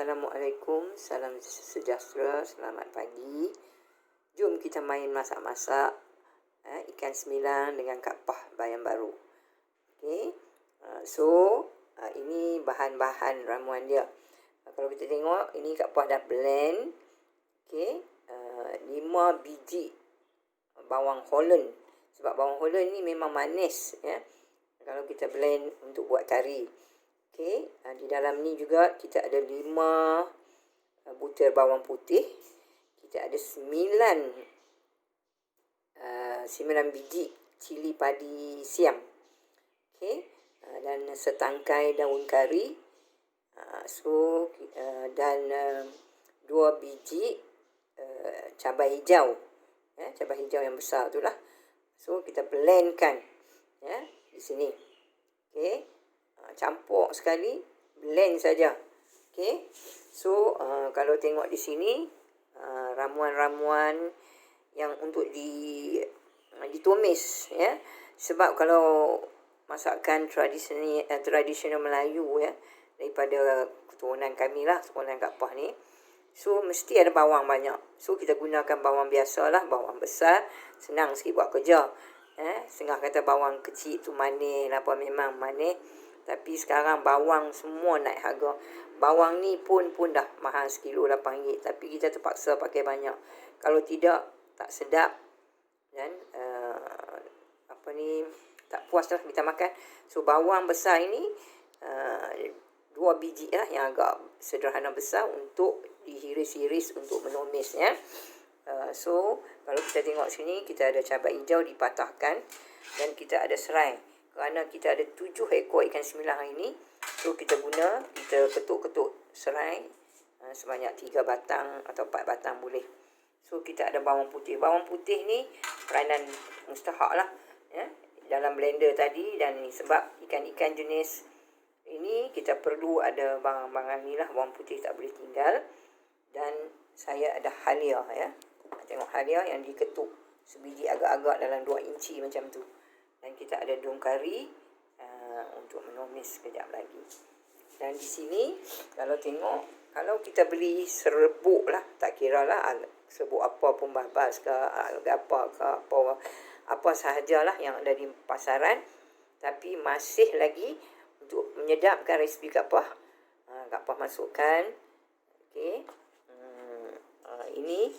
Assalamualaikum, salam sejahtera, selamat pagi. Jom kita main masak-masak ikan semilang dengan Kak Pah Bayan Baru. Okey. Ini bahan-bahan ramuan dia. Kalau kita tengok, ini Kak Pah dah blend. Okey. 5 biji bawang Holland. Sebab bawang Holland ni memang manis, ya. Kalau kita blend untuk buat kari. Okey, di dalam ni juga kita ada 5 butir bawang putih. Kita ada 9 biji cili padi siam. Okey, dan setangkai daun kari. Dan 2 biji cabai hijau. Cabai hijau yang besar itulah. So kita blendkan, ya, di sini. Okey. Campur sekali, blend saja. Okey. So kalau tengok di sini ramuan-ramuan yang untuk ditumis, ya. Sebab kalau masakan tradisional Melayu, ya, daripada keturunan kami lah, keturunan Kak Pah ni, so mesti ada bawang banyak. So kita gunakan bawang biasalah, bawang besar, senang sikit buat kerja. Setengah kata bawang kecil tu manis, apa memang manis. Tapi sekarang bawang semua naik harga. Bawang ni pun dah mahal sekilo RM8. Tapi kita terpaksa pakai banyak. Kalau tidak, tak sedap. Dan tak puas lah kita makan. So bawang besar ini 2 biji lah yang agak sederhana besar untuk dihiris-hiris untuk menumis, ya. So kalau kita tengok sini, kita ada cabai hijau dipatahkan. Dan kita ada serai. Kerana kita ada 7 ekor ikan semilang hari ini, so kita ketuk-ketuk serai sebanyak 3 batang atau 4 batang boleh. So kita ada bawang putih. Bawang putih ni peranan mustahak lah, ya, dalam blender tadi. Dan sebab ikan-ikan jenis ini kita perlu ada barang-barang ni lah. Bawang putih tak boleh tinggal. Dan saya ada halia, ya. Tengok halia yang diketuk sebiji agak-agak dalam 2 inci macam tu. Dan kita ada daun kari untuk menumis sekejap lagi. Dan di sini kalau tengok, kalau kita beli serbuk lah, tak kira lah serbuk apa pun, babas ke, apa sahajalah yang ada di pasaran. Tapi masih lagi untuk menyedapkan resipi Kak Pah. Kak Pah masukkan. Okey. Ini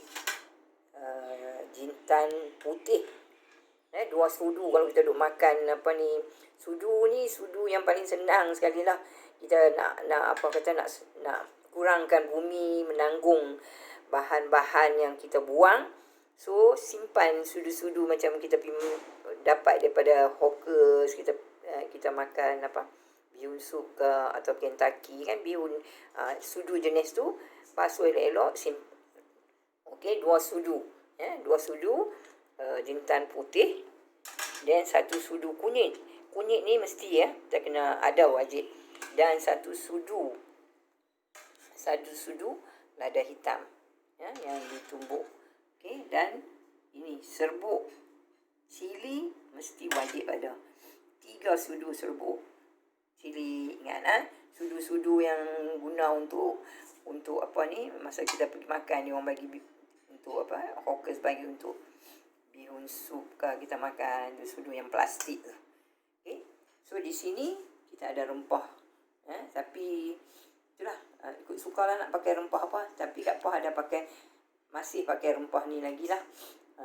jintan putih. 2 sudu kalau kita duk makan sudu ni, sudu yang paling senang sekali lah. Kita nak kurangkan bumi menanggung bahan-bahan yang kita buang. So simpan sudu-sudu macam kita dapat daripada hawkers. Kita makan bihun sup ke atau Kentucky, kan, bihun sudu jenis tu, basuh elok-elok, okey, 2 sudu, ya, 2 sudu jintan putih dan 1 sudu kunyit. Kunyit ni mesti, ya, kita kena ada wajib. Dan 1 sudu lada hitam, ya, yang ditumbuk. Okey, dan ini serbuk cili mesti wajib ada. 3 sudu serbuk cili. Ingat, sudu-sudu yang guna untuk masa kita pergi makan ni, orang bagi untuk hawkers bagi untuk bihun sup ke kita makan, sudu yang plastik tu. Okey. So di sini kita ada rempah. Tapi itulah, ikut sukalah nak pakai rempah apa. Tapi Kak Pah masih pakai rempah ni lagi lah.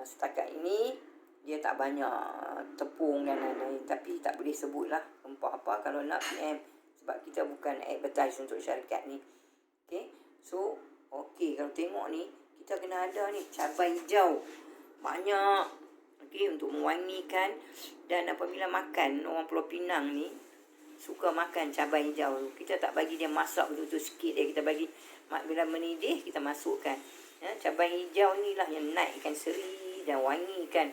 Setakat ini dia tak banyak tepung dan lain-lain. Tapi tak boleh sebut lah rempah apa. Kalau nak PM, sebab kita bukan advertise untuk syarikat ni. Okey. So okey, kalau tengok ni, kita kena ada ni cabai hijau banyak, okey, untuk mewangikan. Dan apabila makan, orang Pulau Pinang ni suka makan cabai hijau. Kita tak bagi dia masak betul-betul sikit, kita bagi bila mendidih kita masukkan, ya. Cabai hijau ni lah yang naikkan seri dan wangikan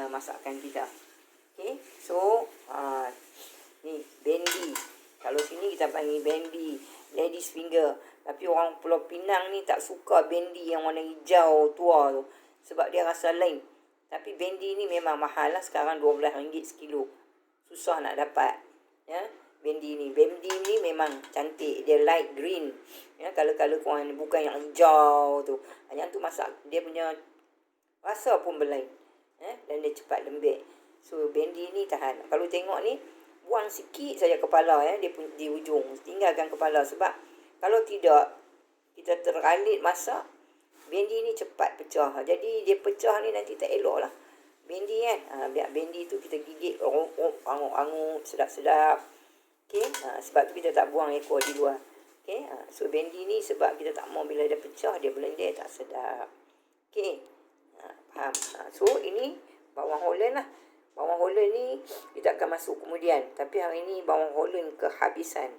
masakan kita. Okey. So ni bendi. Kalau sini kita panggil bendi, ladies finger. Tapi orang Pulau Pinang ni tak suka bendi yang warna hijau tua tu, sebab dia rasa lain. Tapi bendi ni memang mahal lah. Sekarang RM12 sekilo. Susah nak dapat, ya, bendi ni. Bendi ni memang cantik. Dia light green, ya. Color-color korang ni, bukan yang hijau tu. Yang tu masak dia punya rasa pun berlain. Dan dia cepat lembik. So bendi ni tahan. Kalau tengok ni, buang sikit saja kepala dia pun di ujung. Tinggalkan kepala, sebab kalau tidak kita terlalit masak, bendi ni cepat pecah. Jadi dia pecah ni nanti tak elok lah bendi kan. Biar bendi tu kita gigit angut-angut sedap-sedap. Okey, sebab tu kita tak buang ekor di luar. Okey, so bendi ni sebab kita tak mau bila dia pecah dia blended tak sedap. Okey, faham. So ini bawang Holland lah. Bawang Holland ni kita akan masuk kemudian, tapi hari ni bawang Holland kehabisan.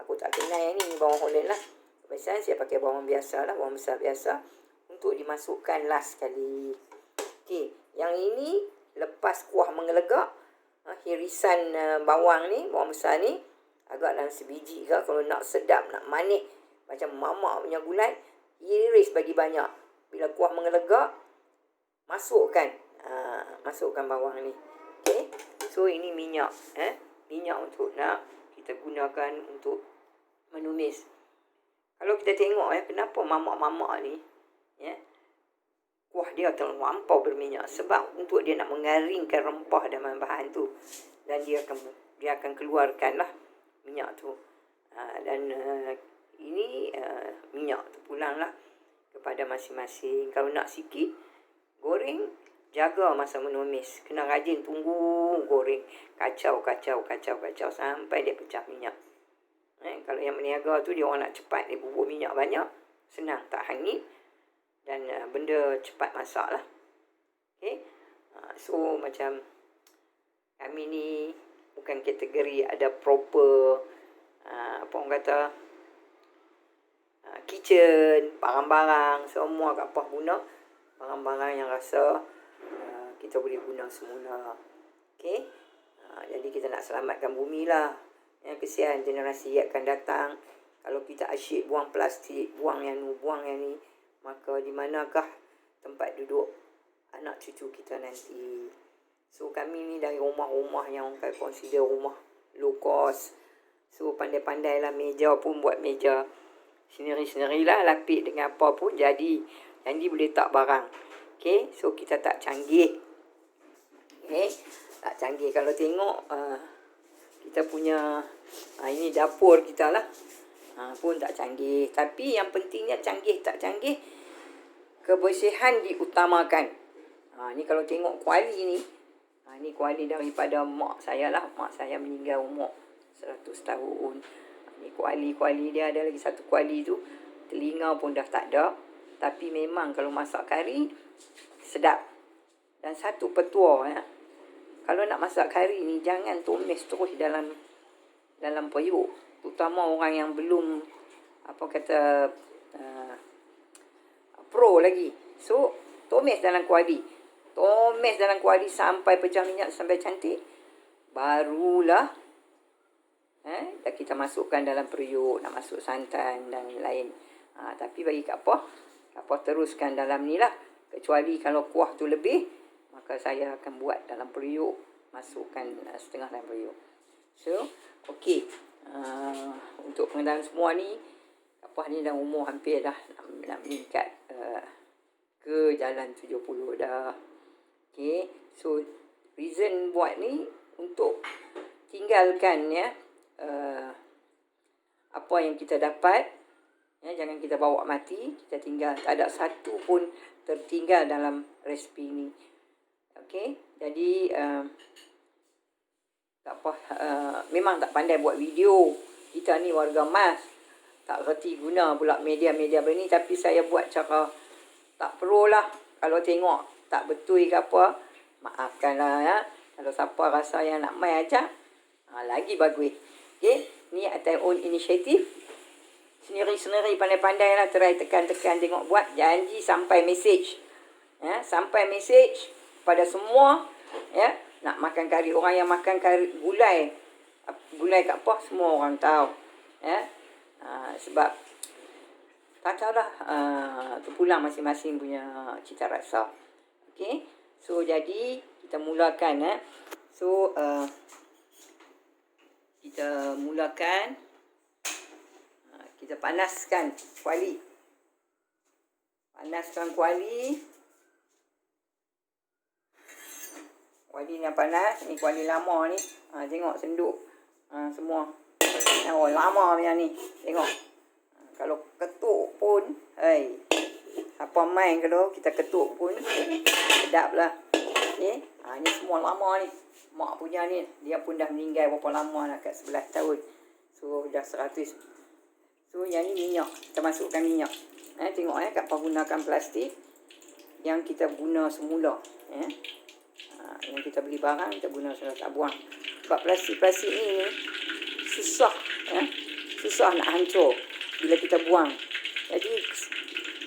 Aku tak kenal yang ni bawang Holland lah. Kehabisan, saya pakai bawang biasa lah, bawang besar biasa, untuk dimasukkan last sekali. Okey, yang ini lepas kuah mengelegak, hirisan bawang ni, bawang besar ni agak dalam sebiji ke. Kalau nak sedap, nak manis macam mamak punya gulai, iris bagi banyak. Bila kuah mengelegak, masukkan bawang ni. Okey, so ini minyak, minyak untuk nak kita gunakan untuk menumis. Kalau kita tengok kenapa mamak-mamak ni kuah dia terlampau berminyak, sebab untuk dia nak mengaringkan rempah dan bahan tu, dan dia akan keluarkan lah minyak tu. Ini minyak tu pulanglah kepada masing-masing. Kalau nak sikit goreng, jaga masa menumis, kena rajin tunggu goreng, kacau sampai dia pecah minyak. Kalau yang meniaga tu dia orang nak cepat, dia bubur minyak banyak, senang, tak hangit, dan benda cepat masak lah. Okay. So macam kami ni bukan kategori ada proper apa orang kata kitchen, barang-barang semua kat apa guna barang-barang yang rasa kita boleh guna semula. Okay. Jadi kita nak selamatkan bumi lah. Kesian generasi yang akan datang. Kalau kita asyik buang plastik, buang yang ni, maka di manakah tempat duduk anak cucu kita nanti? So kami ni dari rumah-rumah yang orang consider rumah low cost. So pandai-pandai lah, meja pun buat meja sendiri-sendiri lah, lapik dengan apa pun jadi boleh tak barang. Okay, so kita tak canggih. Okay, tak canggih. Kalau tengok kita punya ini dapur kita lah, pun tak canggih. Tapi yang pentingnya canggih tak canggih, kebersihan diutamakan. Ni kalau tengok kuali ni, ni kuali daripada mak saya lah. Mak saya meninggal umur 100 tahun. Ni kuali dia, ada lagi satu kuali tu, telinga pun dah tak ada. Tapi memang kalau masak kari sedap. Dan satu petua kalau nak masak kari ni, jangan tumis terus dalam periuk. Terutama orang yang belum pro lagi. So tumis dalam kuali. Tumis dalam kuali sampai pecah minyak, sampai cantik. Barulah dah kita masukkan dalam periuk, nak masuk santan dan lain. Tapi bagi Kak Poh teruskan dalam ni lah. Kecuali kalau kuah tu lebih, maka saya akan buat dalam periuk, masukkan setengah dalam periuk. So, okey. Untuk pengenalan semua ni, Kak Poh ni dah umur hampir dah nak meningkat ke jalan 70 dah. Okey. So, reason buat ni untuk tinggalkan apa yang kita dapat. Jangan kita bawa mati, kita tinggal. Tak ada satu pun tertinggal dalam resipi ni. Okey, jadi tak apa, memang tak pandai buat video. Kita ni warga mas, tak reti guna pula media-media begini. Tapi saya buat cara tak pro lah. Kalau tengok tak betul ke apa, maafkanlah Kalau siapa rasa yang nak main ajak, lagi bagus. Okey, ni atas own initiative. Sendiri-sendiri pandai-pandai lah, try tekan-tekan tengok buat. Janji sampai message. Sampai message pada semua nak makan kari. Orang yang makan kari gulai Kak Poh, semua orang tahu. Sebab tak tahulah, terpulang masing-masing punya cita rasa. Okey, so jadi kita mulakan. So kita mulakan. Kita panaskan kuali. Panaskan kuali. Kuali yang panas. Ni kuali lama ni. Tengok senduk. Semua. Oh, lama punya ni. Tengok. Kalau ketuk pun. Siapa main kalau kita ketuk pun. Sedap lah. Okay. Ni semua lama ni. Mak punya ni. Dia pun dah meninggal berapa lama lah. Kat 11 tahun. So, dah 100. So, yang ni minyak. Kita masukkan minyak. Tengok kat gunakan plastik. Yang kita guna semula. Yang kita beli barang, kita guna semula. Tak buang. Sebab plastik-plastik ni susah. Susah nak hancur. Bila kita buang. Jadi,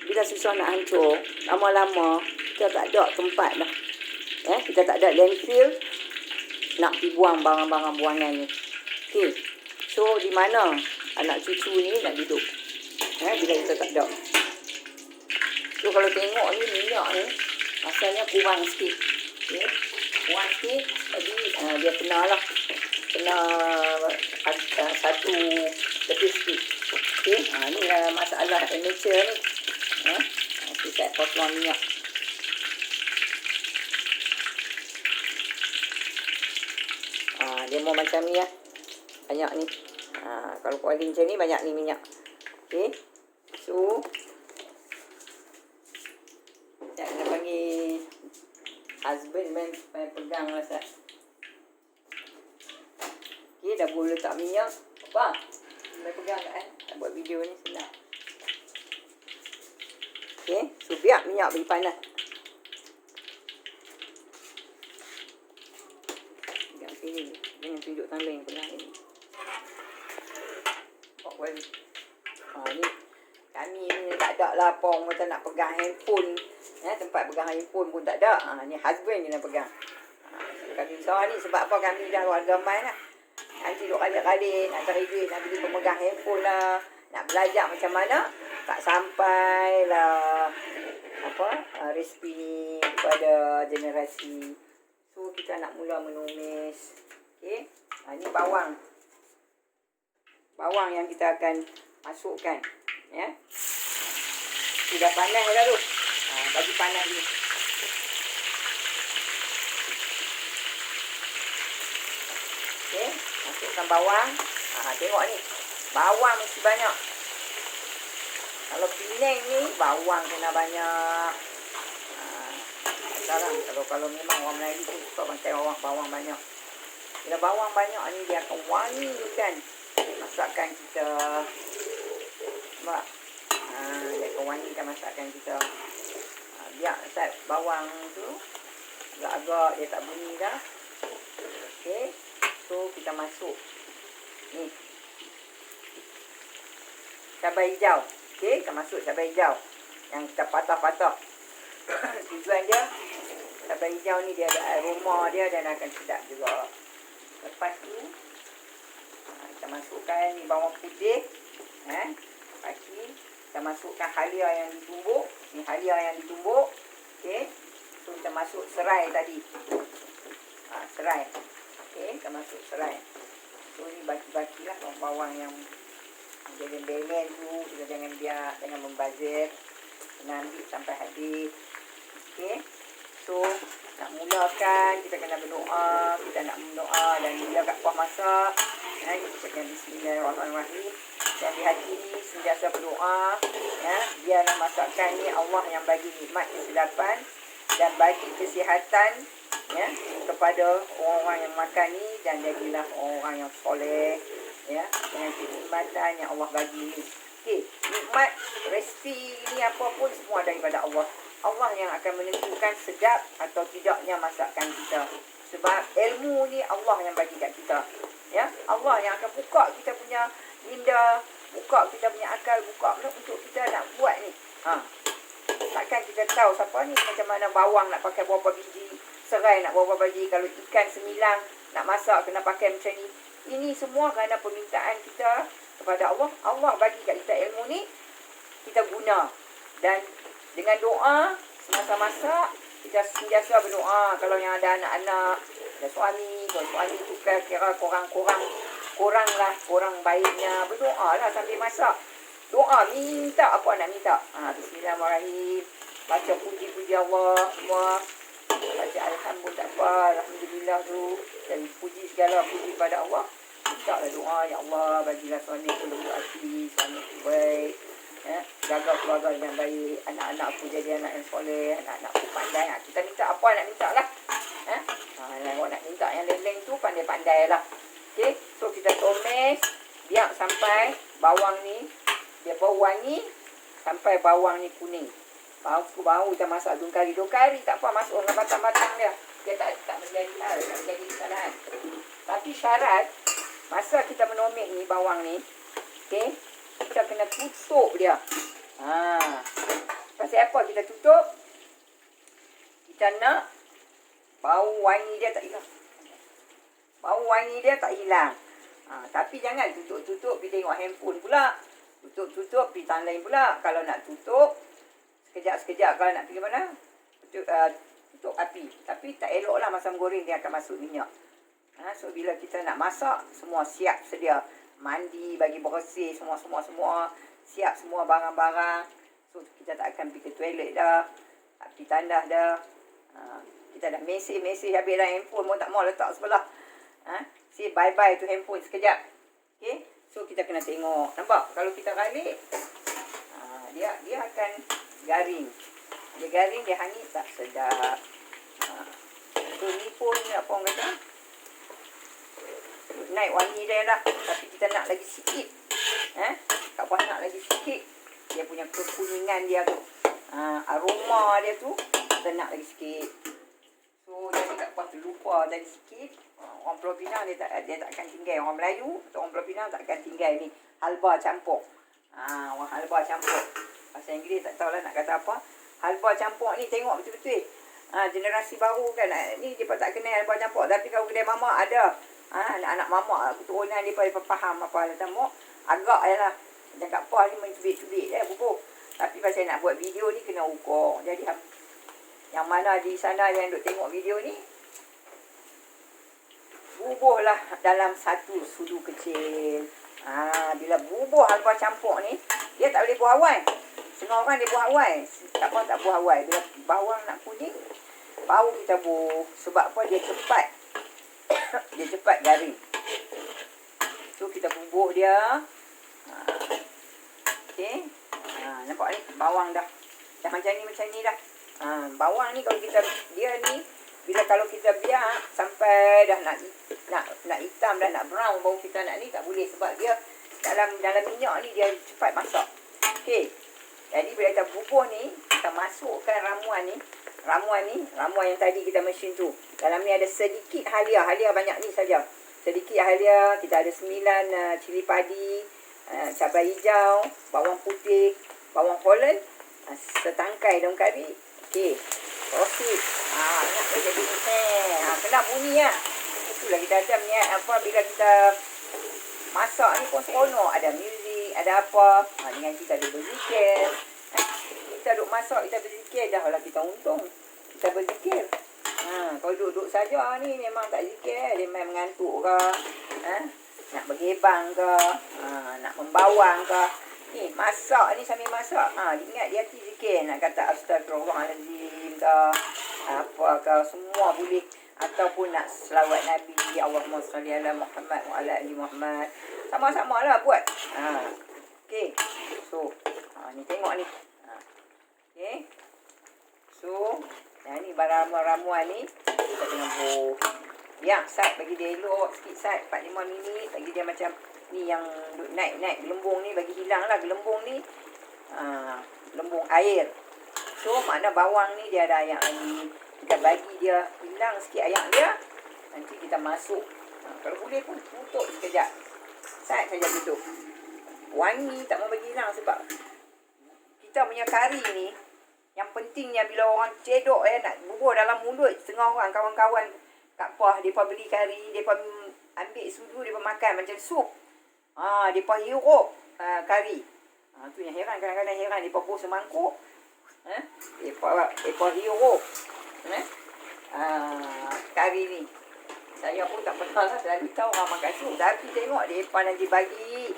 bila susah nak hancur, lama-lama, kita tak ada tempat dah. Kita tak ada landfill nak pergi buang barang-barang buangan ni. Okay. So, di mana anak cucu ni nak duduk? Bila kita tak ada. So, kalau tengok ni minyak ni, rasanya kurang sikit. Okay. Kurang sikit. Jadi, dia kena lah. Kena satu lebih sikit. Okay. Ni lah masalah amateur ni. Kita potong minyak. Dia mau macam ni lah. Banyak ni. Kalau kuali macam ni, banyak ni minyak. Okay. So, tak kena panggil husband main pegang rasa. Okay, dah boleh letak minyak. Apa? Main pegang kan? Tak buat video ni senang. Okay. So, biar minyak bagi panas. Pegang sini. Jangan tunjuk tangga yang tengah ni. Ni kami ni tak ada lah apa orang kata nak pegang handphone. Tempat pegang handphone pun tak ada. Ni husband je nak pegang. Kami besar ni sebab apa kami dah warga main lah. Nanti duk kali-kali nak cari duit, nak beli pemegang handphone lah. Nak belajar macam mana. Tak sampai lah resipi ni kepada generasi. So kita nak mula menumis. Okay. Ni bawang. Bawang yang kita akan masukkan. Sudah panas dah tu. Bagi panas ni. Okay. Masukkan bawang. Tengok ni. Bawang mesti banyak. Kalau Penang ni, bawang kena banyak. Sekarang, kalau memang orang Melayu tu suka pakai bawang banyak. Bila bawang banyak ni, dia akan wangikan masakan kita. Nampak? Dia akan wangikan masakan kita. Biar set bawang tu agak-agak dia tak bunyi dah. Okay. So, kita masuk. Ni. Cabai hijau. Okay, kita masuk cabai hijau. Yang kita patah-patah. Tujuan dia, cabai hijau ni dia ada aroma dia dan akan sedap juga. Lepas tu, kita masukkan ni bawang putih. Kita masukkan halia yang ditumbuk. Ni halia yang ditumbuk. Okay. So, kita masuk serai tadi. Serai. Okay, kita masuk serai. So, ni baki-bakilah bawang yang belen-belen tu. Kita jangan membazir. Kena ambil sampai habis. Okay. So, nak mulakan, kita kena berdoa. Kita nak berdoa dan bila kat puas masak. Kita kena bismillahirrahmanirrahim. Dan di hati ni sentiasa berdoa. Biarlah masakan ni Allah yang bagi nikmat kesilapan dan bagi kesihatan kepada orang-orang yang makan ni. Dan jadilah orang yang soleh. Dengan kenikmatan yang Allah bagi ni. Okay. Nikmat, resipi ni apapun semua daripada Allah. Allah yang akan menentukan sedap atau tidaknya masakan kita. Sebab ilmu ni Allah yang bagi kat kita. Allah yang akan buka kita punya minda, buka kita punya akal, buka untuk kita nak buat ni. Takkan kita tahu siapa ni macam mana bawang nak pakai berapa biji, serai nak berapa biji, kalau ikan semilang nak masak kena pakai macam ni. Ini semua kerana permintaan kita kepada Allah. Allah bagi kat kita ilmu ni, kita guna. Dan dengan doa, semasa masak, kita sentiasa berdoa. Kalau yang ada anak-anak, ada suami, kalau suami tukar kira kurang baiknya, berdoa lah sambil masak. Doa, minta apa nak minta. Bismillahirrahmanirrahim. Baca puji-puji Allah semua. Baca Alhamdulillah tu. Dan puji segala puji pada Allah. Minta lah doa, ya Allah bagilah suami aku lembut hati, suami aku baik. Jaga keluarga dengan baik. Anak-anak aku jadi anak yang soleh. Anak-anak aku pandai. Kita minta apa nak minta lah. Kalau nak minta yang lain-lain tu pandai-pandai lah. Okay. So kita tumis. Biar sampai bawang ni dia bau wangi. Sampai bawang ni kuning. Bau kita masak dua kali tak apa, masuk dengan batang-batang dia. Dia tak menjadi hal, tak menjadi kesalahan. Tapi syarat masa kita menumis ni bawang ni, okey, kita kena tutup dia. Pasal apa kita tutup? Kita nak bau wangi dia tak hilang. Bau wangi dia tak hilang. Tapi jangan tutup-tutup pergi tengok handphone pula. Tutup-tutup pergi tangan lain pula. Kalau nak tutup sekejap-sekejap, kalau nak pergi mana, tutup api. Tapi tak elok lah masa goreng dia akan masuk minyak. So bila kita nak masak, semua siap sedia. Mandi, bagi bersih, semua. Siap semua barang-barang. So kita tak akan pergi ke toilet dah. Tak pergi tandas dah. Kita dah mesej habis dah, handphone pun tak mau letak sebelah. Say bye-bye tu handphone sekejap. Okay. So kita kena tengok. Nampak? Kalau kita balik, dia akan garing. Dia garing, dia hangit tak sedap. So ni pun apa orang kata, naik wangi dia dah. Tapi kita nak lagi sikit. Tak puas nak lagi sikit. Dia punya kekuningan dia tu. Aroma dia tu kita nak lagi sikit. So jadi tak puas lupa tadi sikit. Orang Pulau Pinang dia takkan tinggal. Orang Melayu atau orang Pulau Pinang takkan tinggal ni halba campur. Orang halba campur. Bahasa Inggeris tak tahulah nak kata apa. Halba campur ni tengok betul-betul. Generasi baru kan, ni dia tak kenal halba campur. Tapi kalau kedai mama ada. Anak-anak mama, keturunan dia faham apa dia tamu. Agak je lah. Macam kat pas ni main cubit-cubit bubuh. Tapi pasal nak buat video ni kena ukur. Jadi yang mana di sana yang duk tengok video ni, bubuhlah dalam satu sudu kecil. Bila bubuh halba campur ni, dia tak boleh buah awal. Setengah orang dia buah awal. Tak buah awal. Bila bawang nak kuning, baru kita buh. Sebab apa? Dia cepat. Dia cepat garing. So kita bubuh dia. Okey. Nampak ni bawang dah. Dah macam ni dah. Bawang ni kalau kita, dia ni bila kalau kita biar sampai dah nak hitam, dah nak brown, baru kita nak ni, tak boleh. Sebab dia dalam minyak ni dia cepat masak. Okey. Jadi bila kita bubuh ni, kita masukkan ramuan yang tadi kita mesin tu. Dalam ni ada sedikit halia banyak ni saja. Sedikit halia, kita ada 9 cili padi, cabai hijau, bawang putih, bawang Holland, setangkai daun kari. Okey. Proceed. Nak jadi ni. Kena bunyi lah. Itulah kita macam ni. Bila kita masak ni pun seronok. Ada muzik, ada apa. Dengan kita ada berzikir. Kita duduk masak, kita berzikir. Dah lah kita untung. Kita berzikir. Kalau duduk saja ni memang tak zikir. Dia main mengantuk ke. Nak bergebang ke. Nak membawang ke. Ni masak ni, sambil masak. Ingat dia hati zikir. Nak kata astagfirullahaladzim ke. Apa ke. Semua boleh. Ataupun nak selawat Nabi. Allahumma salli ala Muhammad wa ala ali Muhammad. Sama-sama lah buat. Okay. So. Ni tengok ni. Okay. So. Ni barang ramuan ni. Kita kena buh. Biar sat bagi dia elok. Sikit sat. 4-5 minit. Bagi dia macam ni yang naik gelembung ni. Bagi hilang lah gelembung ni. Gelembung air. So makna bawang ni dia ada air ni. Kita bagi dia hilang sikit air dia. Nanti kita masuk. Kalau boleh pun tutup sekejap. Sat saja tutup. Wangi tak mau bagi hilang sebab kita punya kari ni. Yang pentingnya bila orang cedok nak bubur dalam mulut. Setengah orang kawan-kawan kat Pah. Mereka beli kari. Mereka ambil sudu. Mereka makan macam sup. Mereka hirup kari. Tu yang heran. Kadang-kadang heran. Mereka buh semangkuk. Mereka hirup. Kari ni. Saya pun tak pernah lah. Selalu tahu orang makan sup. Tapi tengok mereka nanti bagi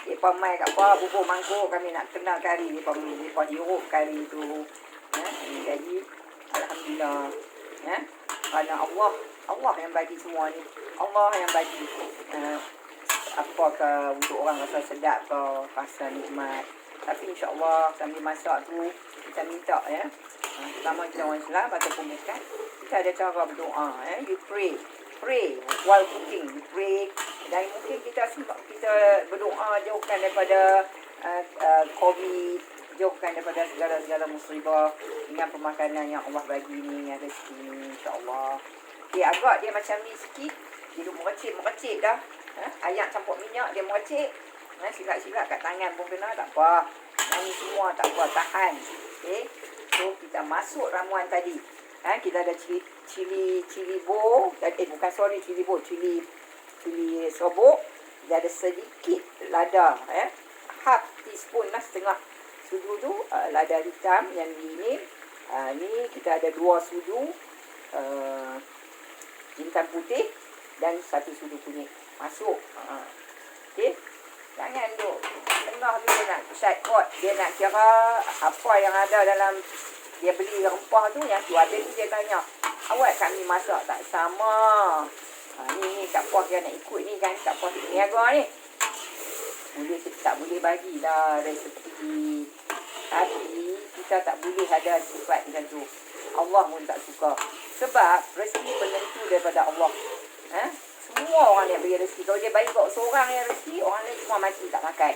Depa mai kat apa bubur mangkuk kami nak kenal kari depa hirup kari tu. Jadi alhamdulillah. Kerana Allah yang bagi semua ni. Allah yang bagi. Apakah untuk orang rasa sedap ke, rasa nikmat. Tapi insya-Allah sambil masak tu kita minta pertama kita orang Islam ataupun bukan, kita ada cara berdoa. You pray while cooking. You pray dan mungkin kita berdoa jauhkan daripada COVID, jauhkan daripada segala musibah dengan pemakanan yang Allah bagi ni, yang rezeki ni, insya-Allah. Agak dia macam ni sikit, dia meracik dah. Ayam campur minyak dia meracik. Silap-silap kat tangan pun kena, tak apa. Ini semua tak apa, tahan. Okey. So kita masuk ramuan tadi. Kita ada cili bo, cili serbuk. Dia ada sedikit lada, half teaspoon lah, setengah sudu tu lada hitam yang ini. Ni kita ada 2 sudu jintan putih dan 1 sudu kunyit. Masuk. Okey. Jangan duk tengah tu dia nak shortcut. Dia nak kira apa yang ada dalam dia beli rempah tu, yang tu ada tu dia tanya, awak kami masak tak sama. Ni tak puas dia nak ikut ni kan, tak puas niaga ni. Tak boleh bagilah resepi. Tapi kita tak boleh ada sifat macam tu. Allah pun tak suka. Sebab rezeki penentu daripada Allah. Semua orang yang bagi rezeki. Kalau dia bagi kat seorang yang rezeki, orang lain semua mati tak makan.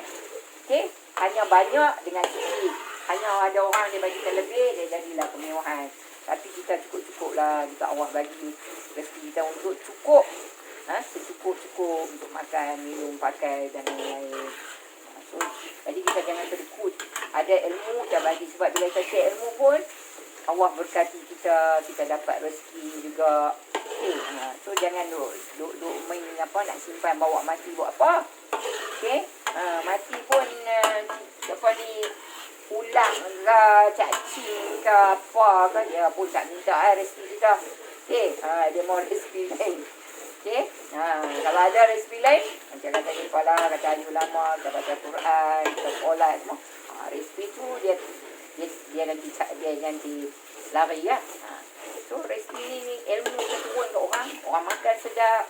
Okey? Hanya banyak dengan sikit. Hanya ada orang dia bagi terlebih, dia jadilah kemewahan. Tapi kita cukup-cukup lah. Kita Allah bagi rezeki kita untuk cukup. Secukup-cukup untuk makan, minum, pakai dan lain-lain. So, jadi kita jangan terikut. Ada ilmu kita bagi. Sebab bila kita share ilmu pun, Allah berkati kita dapat rezeki juga. Okay. So jangan duk main nak simpan bawa mati buat apa. Okey. Mati pun ulang ke, cacing ke apa ke, dia pun tak minta rezeki kita. Okey. Dia mau rezeki lain. Okey. Kalau ada rezeki lain, macam kata di kepala, kata ahli ulama, kita baca Quran, kita solat semua. Rezeki tu dia nanti lari ya. So rezeki ni ilmu dia turun kat orang makan sedap.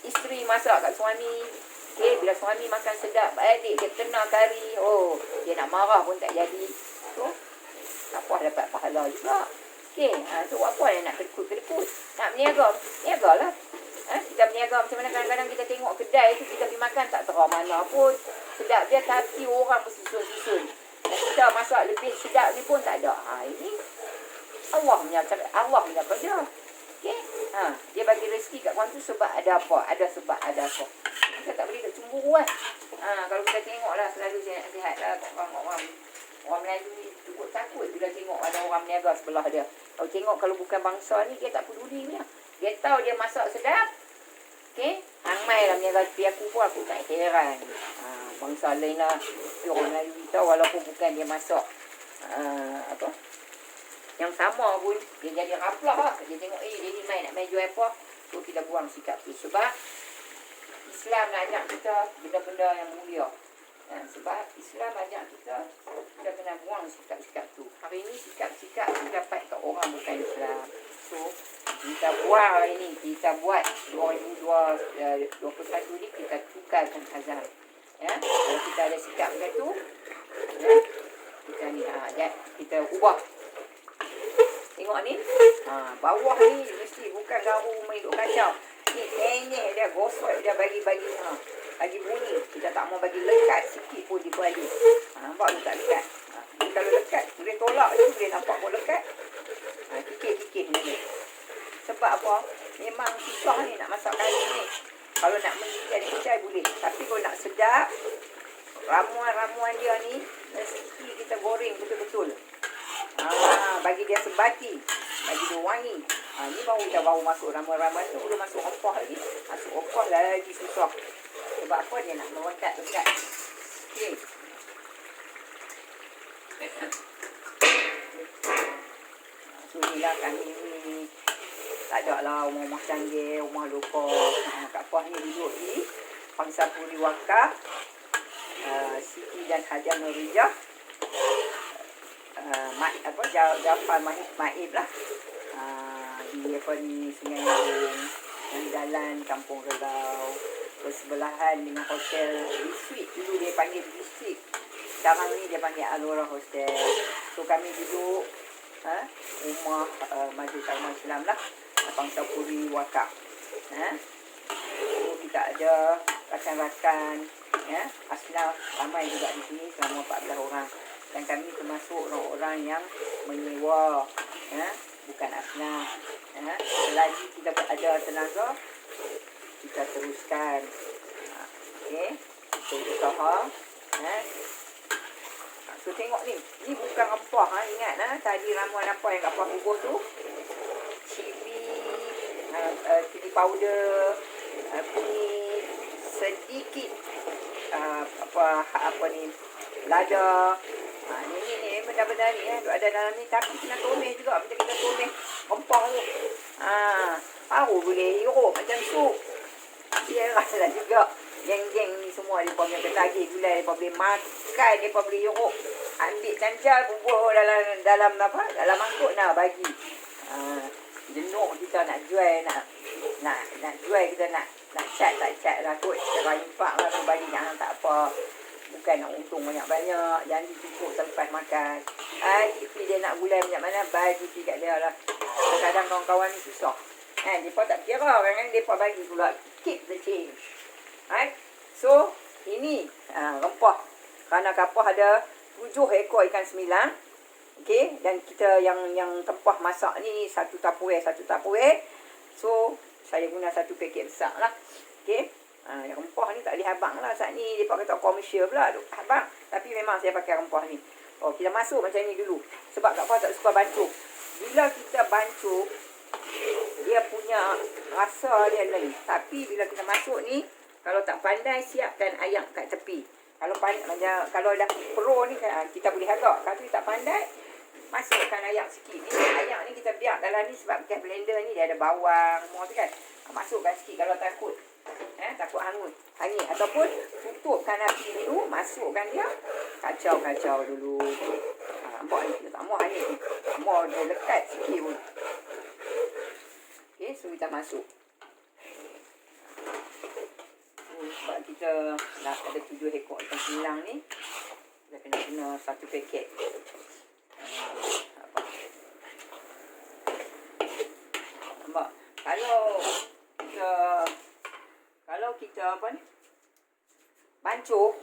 Isteri masak kat suami. Okay, bila suami makan sedap, adik dia kena kari, dia nak marah pun tak jadi. So tak puas dapat pahala juga. Okay, so apa yang nak kedekut? Nak berniaga lah. Kita berniaga macam mana, kadang-kadang kita tengok kedai tu, kita pergi makan tak tahu mana pun sedap dia, tapi orang bersusun-susun. Kita masak lebih sedap ni pun tak ada. Ini Allah punya kerja. Okey. Dia bagi rezeki kat orang tu sebab ada apa? Ada sebab ada apa. Kita tak boleh cemburu kan. Kalau kita tengoklah selalu sihat lah orang Melayu ni cukup takut bila tengok ada orang berniaga sebelah dia. Kalau bukan bangsa ni, dia tak peduli ni. Dia tahu dia masak sedap. Okey. Ramai lah berniaga tepi aku pun, aku tak heran. Bangsa lain lah. Orang Melayu kita walaupun bukan dia masak yang sama pun, dia jadi raplah lah. Dia tengok dia ni nak main jual apa, so kita buang sikap tu. Sebab Islam nak ajak kita benda-benda yang mulia. Sebab Islam ajak kita kena buang sikap-sikap tu. Hari ni sikap-sikap tu dapat kat orang bukan Islam. So kita buang hari ni, kita buat 2021 ni, kita tukarkan azam. Kalau kita ada sikap macam tu, kita ni kita ubah. Tengok ni, bawah ni mesti bukan garu main duk kacau. Ni kenyek dia, gosok dia bagi bunyi. Kita tak mau bagi lekat sikit pun di balik. Nampak tu tak lekat. Kalau lekat, boleh tolak je, boleh nampak pun lekat. Kikir-kikir ni. Sebab apa? Memang susah ni nak masak kari ni. Kalau nak menjadi kicai boleh. Tapi kalau nak sedap, ramuan-ramuan dia ni, mesti kita goreng betul-betul. Bagi dia sebati, bagi dia wangi. Ni baru masuk ramuan-ramuan tu, belum masuk rempah lagi. Masuk rempah lagi susah. Sebab apa, dia nak melekat-lekat. Okey. So inilah kami ni. Tak ada lah rumah canggih, rumah lokal. Kak Puah ni duduk di Pangsa Puri Wakaf, Siti dan Hajar Nurijah, Jafar Maib lah, di Sungai Nurung, yang jalan Kampung Relau, bersebelahan dengan hotel District. Dulu dia panggil District, sekarang ni dia panggil Alora Hostel. So kami duduk rumah Majlis Ulama Islam lah, Pangsa Puri Wakaf. So kita ada rakan-rakan, Asnaf ramai juga di sini, selama 14 orang. Dan kami termasuk orang-orang yang menyewa, bukan Asnaf. Selagi kita ada tenaga, kita teruskan. Okey, kita usaha. So tengok ni bukan rempah. Ingat tadi ramuan apa yang kat Puan Bubur tu? Cili powder, kunyit, sedikit apa ni, lada. Ni benda-benda ni ada dalam ni, tapi kena tumis juga macam kita tumis rempah tu. Baru boleh hirup macam sup. Biarlah juga geng-geng ni semua dia boleh bertagih gula, dia boleh makan, dia boleh hirup. Ambil cancel bubur dalam mangkuk bagi. Jenuh kita nak jual, nak jual, kita nak cat tak cat lah kot. Cara impak lah tu bagi, jangan tak apa. Bukan nak untung banyak-banyak, janji cukup selepas makan. Tapi dia nak gulai banyak mana, bagi kat dia lah. Kadang-kadang kawan-kawan ni susah. Mereka tak kira, kadang-kadang mereka bagi pula. Keep the change. So, ini rempah. Kerana kapah ada 7 ekor ikan semilang. Okey, dan kita yang tempah masak ni satu tapuer. So, saya guna 1 paket besar lah. Okey. Yang rempah ni tak boleh habang lah. Saat ni dia kata komersial pula habang. Tapi memang saya pakai rempah ni. Kita masuk macam ni dulu. Sebab Kak Fah tak suka bancuh. Bila kita bancuh, dia punya rasa dia lain. Tapi bila kita masuk ni, kalau tak pandai, siapkan ayak kat tepi. Kalau dah pro ni kita boleh agak. Kalau tak pandai, masukkan ayak sikit. Ni ayak ni kita biar dalam ni sebab pakai blender ni dia ada bawang semua tu kan. Masukkan sikit kalau takut. Takut hangit. Ataupun tutupkan api dulu, masukkan dia, kacau dulu. Nampak ni, dia tak mau hangit ni. Mau dia lekat sikit pun. Okey, so kita masuk. Sebab kita dah ada 7 ekor ikan semilang ni, kita kena guna 1 paket. Nampak? Kalau kita bancuh,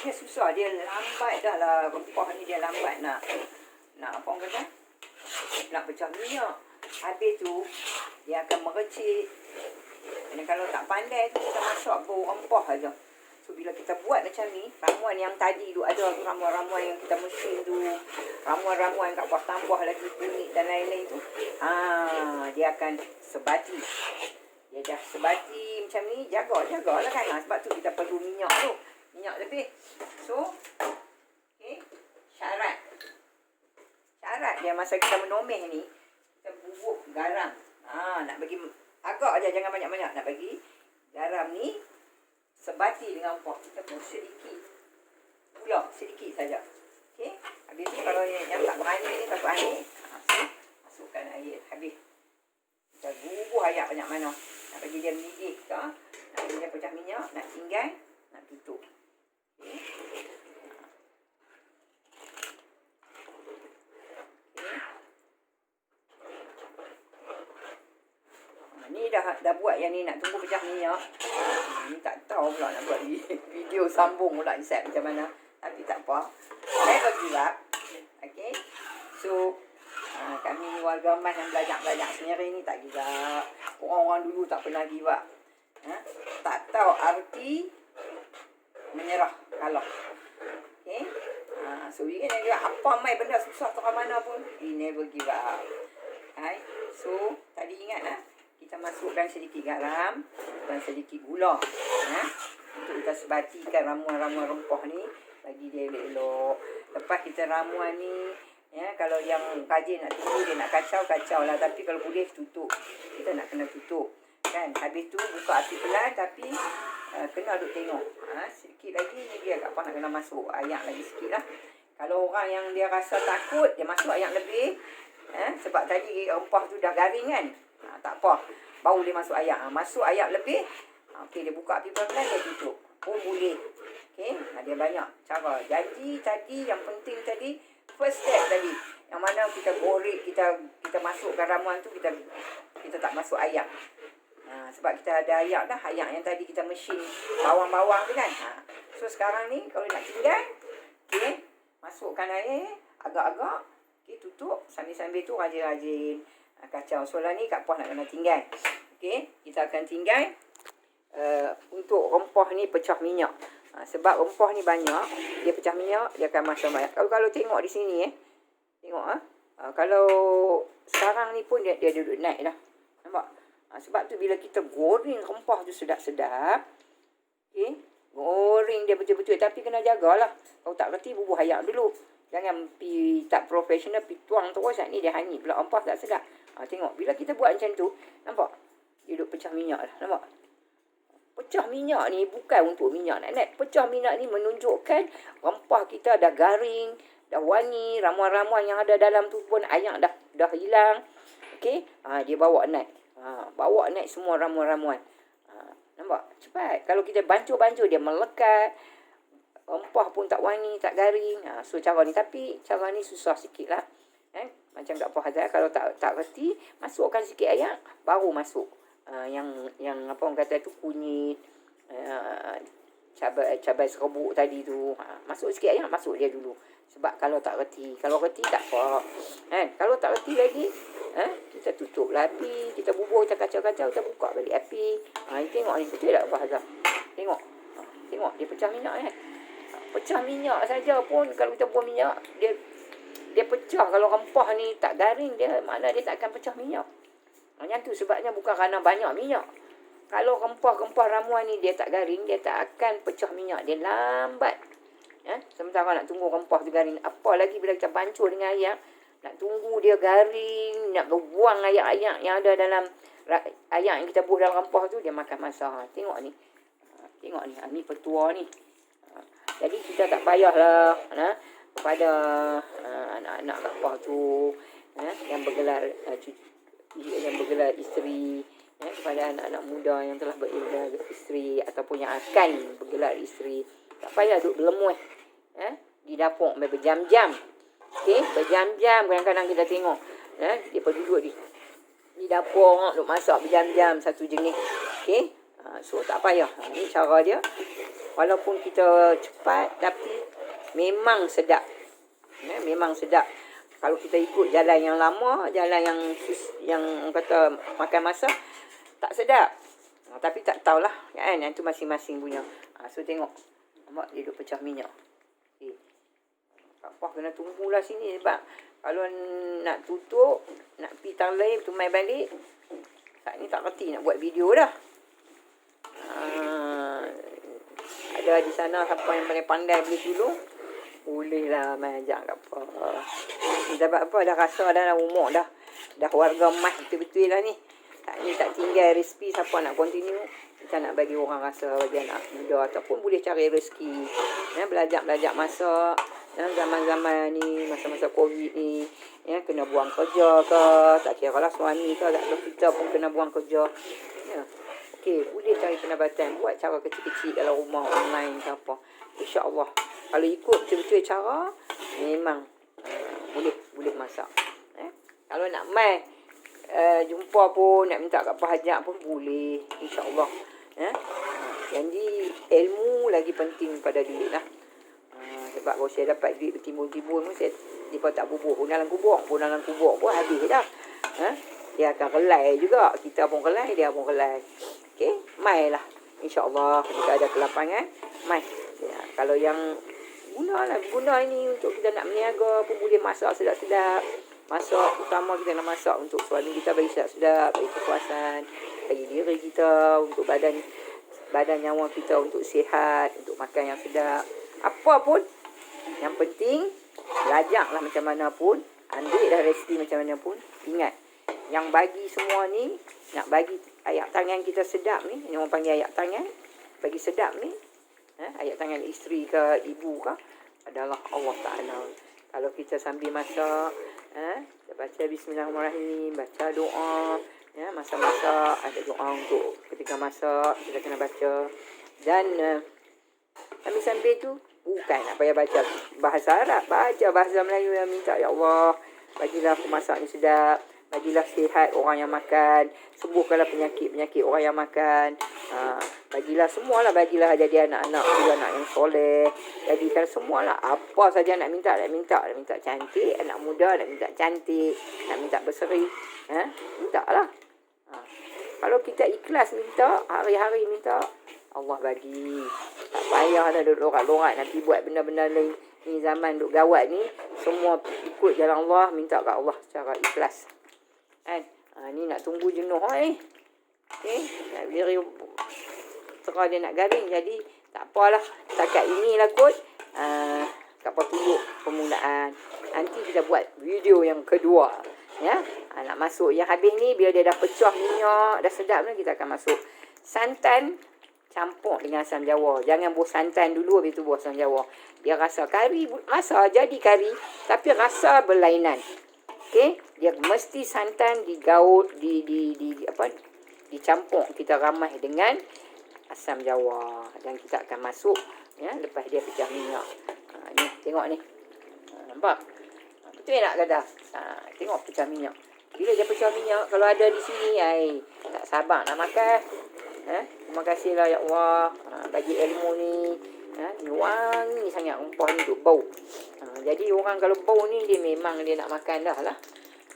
dia susah, dia lambat dah lah. Rempah ni dia lambat nak apa orang kata, nak pecah minyak. Habis tu dia akan merecik. Dan kalau tak pandai tu, kita masak bau rempah aja. So bila kita buat macam ni, ramuan yang tadi tu ada tu, ramuan-ramuan yang kita mesin tu, ramuan-ramuan kat buah tambah lagi kunyit dan lain-lain tu, dia akan sebati. Dia dah sebati macam ni, jagalah kan. Sebab tu kita perlu minyak tu, minyak lebih. So syarat dia masa kita menomeh ni, kita bubuk garam. Nak bagi agak aja, jangan banyak-banyak. Nak bagi garam ni sebati dengan rempah. Kita pun sedikit gula, sedikit saja. Okey. Habis tu kalau yang tak berani ni, takut air, masukkan air. Habis kita bubuh air banyak mana. Nak bagi dia mendidih ke, nak bagi dia pecah minyak, nak tinggal, nak tutup. Okey. Ni dah buat yang ni, nak tunggu pecah minyak. Ni tak tahu pula nak buat video sambung pula set macam mana. Tapi tak apa. Never give up. Okay. So, kami warga emas yang belajar sendiri ni tak give up. Orang-orang dulu tak pernah give up. Tak tahu arti menyerah, kalah. Okay. So, we can apa main benda susah tu mana pun, we never give up. Hai. So, tadi ingat kita masukkan sedikit garam dan sedikit gula. Untuk kita sebatikan ramuan-ramuan rempah ni, bagi dia elok-elok. Lepas kita ramuan ni, kalau yang rajin nak tunggu, dia nak kacau lah. Tapi kalau boleh tutup, kita nak kena tutup kan. Habis tu buka api pelan, tapi kena duk tengok. Sikit lagi ni dia kat nak kena masuk ayak lagi sikit lah. Kalau orang yang dia rasa takut, dia masuk ayak lebih. Sebab tadi rempah tu dah garing kan. Tak apa. Baru dia masuk ayak. Masuk ayak lebih. Okey, dia buka api pelan-pelan, dia tutup. Pun boleh. Okey, dia banyak cara. Jadi tadi yang penting tadi, first step tadi. Yang mana kita goreng, kita masukkan ramuan tu, kita tak masuk ayak. Sebab kita ada ayak dah. Ayak yang tadi kita mesin bawang-bawang tu kan. So sekarang ni kalau nak tinggal, okey, masukkan air agak-agak. Okey, tutup. Sambil-sambil tu rajin-rajin kacau. So lah ni Kak Puan nak kena tinggal. Okey, kita akan tinggal untuk rempah ni pecah minyak. Sebab rempah ni banyak, dia pecah minyak, dia akan masam banyak. Kalau tengok di sini tengok kalau sekarang ni pun dia duduk naik dah. Nampak? Sebab tu bila kita goreng rempah tu sedap-sedap, okey, goreng dia betul-betul, tapi kena jagalah. Kalau tak reti bubuh ayak dulu. Jangan pi tak profesional pi tuang terus ni dia hanyut pula rempah tak sedap. Tengok bila kita buat macam tu, nampak? Dia duduk pecah minyak dah, nampak? Pecah minyak ni bukan untuk minyak naik-naik. Pecah minyak ni menunjukkan rempah kita dah garing, dah wangi, ramuan-ramuan yang ada dalam tu pun ayak dah hilang. Okey, dia bawa naik. Bawa naik semua ramuan-ramuan. Nampak? Cepat. Kalau kita bancuh-bancuh dia melekat. Rempah pun tak wangi, tak garing. So cara ni, tapi cara ni susah sikit lah. Macam Kak Puan Hazal, kalau tak reti, masukkan sikit ayak, baru masuk. Yang apa orang kata tu kunyit, cabai serbuk tadi tu. Masuk sikit ayak, masuk dia dulu. Sebab kalau tak reti, kalau reti tak apa. Kalau tak reti lagi, kita tutup lah api, kita bubuh, kita kacau-kacau, kita buka balik api. Tengok ni, betul tak Puan Hazal? Tengok. Tengok dia pecah minyak kan. Pecah minyak saja pun kalau kita buang minyak, dia pecah. Kalau rempah ni tak garing, dia makna dia tak akan pecah minyak. Yang tu sebabnya bukan kerana banyak minyak. Kalau rempah-rempah ramuan ni dia tak garing, dia tak akan pecah minyak. Dia lambat. Sementara nak tunggu rempah tu garing. Apalagi bila kita bancuh dengan ayak, nak tunggu dia garing, nak buang ayak-ayak yang ada dalam ayak yang kita buh dalam rempah tu, dia makan masa. Tengok ni. Tengok ni. Ni petua ni. Jadi kita tak payahlah kepada anak-anak Kak Puan tu yang bergelar isteri, kepada anak-anak muda yang telah bergelar isteri ataupun yang akan bergelar isteri, tak payah duduk berlemuh di dapur berjam-jam. Okey, berjam-jam kadang-kadang kita tengok dia duduk di dapur duk masak berjam-jam satu jenis. Okey, so tak payah. Ini cara dia. Walaupun kita cepat, tapi memang sedap. Memang sedap. Kalau kita ikut jalan yang lama, jalan yang kata makan masa, tak sedap. Tapi tak tahulah kan, yang tu masing-masing punya. So tengok. Nampak dia duduk pecah minyak. Okay. Kak Puan kena tunggulah sini sebab kalau nak tutup, nak pergi tanglai, tumai balik, saat ni tak reti nak buat video dah. Ada di sana siapa yang paling pandai boleh tolong, bolehlah main ajak Kak Puan. Sebab apa, dah rasa dah umur dah warga emas betul-betul lah ni. Tak tinggal resipi. Siapa nak continue, kita nak bagi orang rasa, bagi anak muda ataupun boleh cari rezeki, belajar masak. Zaman-zaman ni, masa-masa Covid ni, kena buang kerja ke, tak kira lah suami ke, kita pun kena buang kerja. Okey, boleh cari pendapatan, buat cara kecil-kecil dalam rumah, online ke apa. InsyaAllah kalau ikut betul-betul cara, memang boleh masak. Kalau nak mai jumpa pun, nak minta kat Pak pun boleh, insyaAllah. Jadi ilmu lagi penting pada diri lah. Sebab kalau saya dapat duit bertimbun-timbun pun, dia tak bubuh pun dalam kubur pun habis dah. Dia akan relai juga, kita pun relai, dia pun relai. Okey, mai lah. InsyaAllah jika ada kelapangan, mai. Kalau yang guna ini untuk kita nak meniaga pun boleh masak sedap-sedap. Masak, utama kita nak masak untuk suami kita, bagi sedap-sedap, bagi kepuasan, bagi diri kita, untuk badan nyawa kita, untuk sihat, untuk makan yang sedap. Apa pun, yang penting belajarlah macam mana pun, ambil dah resipi macam mana pun. Ingat, yang bagi semua ni, nak bagi ayak tangan kita sedap ni, yang orang panggil ayak tangan, bagi sedap ni, ayat tangan isteri ke ibu ke adalah Allah Ta'ala. Kalau kita sambil masak, kita baca Bismillahirrahmanirrahim, baca doa, masa masak ada doa untuk ketika masak kita kena baca. Dan sambil-sambil tu bukan nak payah baca bahasa Arab, baca bahasa Melayu yang minta, ya Allah, bagilah aku masak ni sedap, bagilah sihat orang yang makan, sembuhkanlah penyakit-penyakit orang yang makan, bagilah semualah, bagilah jadi anak-anak anak yang soleh, jadikan semualah apa saja nak minta cantik, anak muda nak minta cantik, nak minta berseri, minta lah. Kalau kita ikhlas minta, hari-hari minta, Allah bagi. Tak payah dah duduk lorak-lorak nanti buat benda-benda lain. Ni zaman duk gawat ni, semua ikut jalan Allah, minta kat Allah secara ikhlas. Kan? Ni nak tunggu jenuh ni. Okey, nak beri tengah dia nak garing, jadi tak apalah. Setakat inilah kot. Tak apa tunggu permulaan. Nanti kita buat video yang kedua. Ya, nak masuk yang habis ni, bila dia dah pecah minyak, dah sedap ni, kita akan masuk santan campur dengan asam jawa. Jangan buah santan dulu, habis tu buah asam jawa. Dia rasa kari, masa jadi kari, tapi rasa berlainan. Okey, dia mesti santan digaul, dicampur, kita ramai dengan asam jawa. Dan kita akan masuk, lepas dia pecah minyak. Ni, tengok ni. Nampak? Betul tak kata? Tengok pecah minyak. Bila dia pecah minyak, kalau ada di sini, tak sabar nak makan. Terima kasihlah ya Allah, bagi ilmu ni. Ni wangi sangat, rempah ni duk bau. Jadi orang kalau bau ni, dia memang dia nak makan dah lah.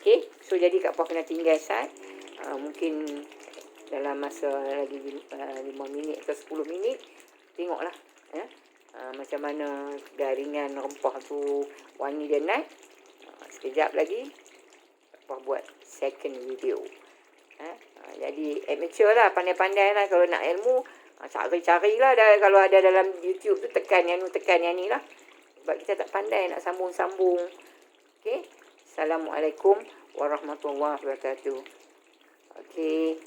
Okay, so jadi Kak Puah kena tinggal sat. Mungkin dalam masa lagi 5 minit atau 10 minit, tengoklah macam mana garingan rempah tu, wangi dia naik. Sekejap lagi Kak Puah buat second video. Jadi amateur lah, pandai-pandai lah kalau nak ilmu, cari-carilah kalau ada dalam YouTube tu, tekan yang ni lah. Sebab kita tak pandai nak sambung-sambung. Okay, Assalamualaikum warahmatullahi wabarakatuh. Okay.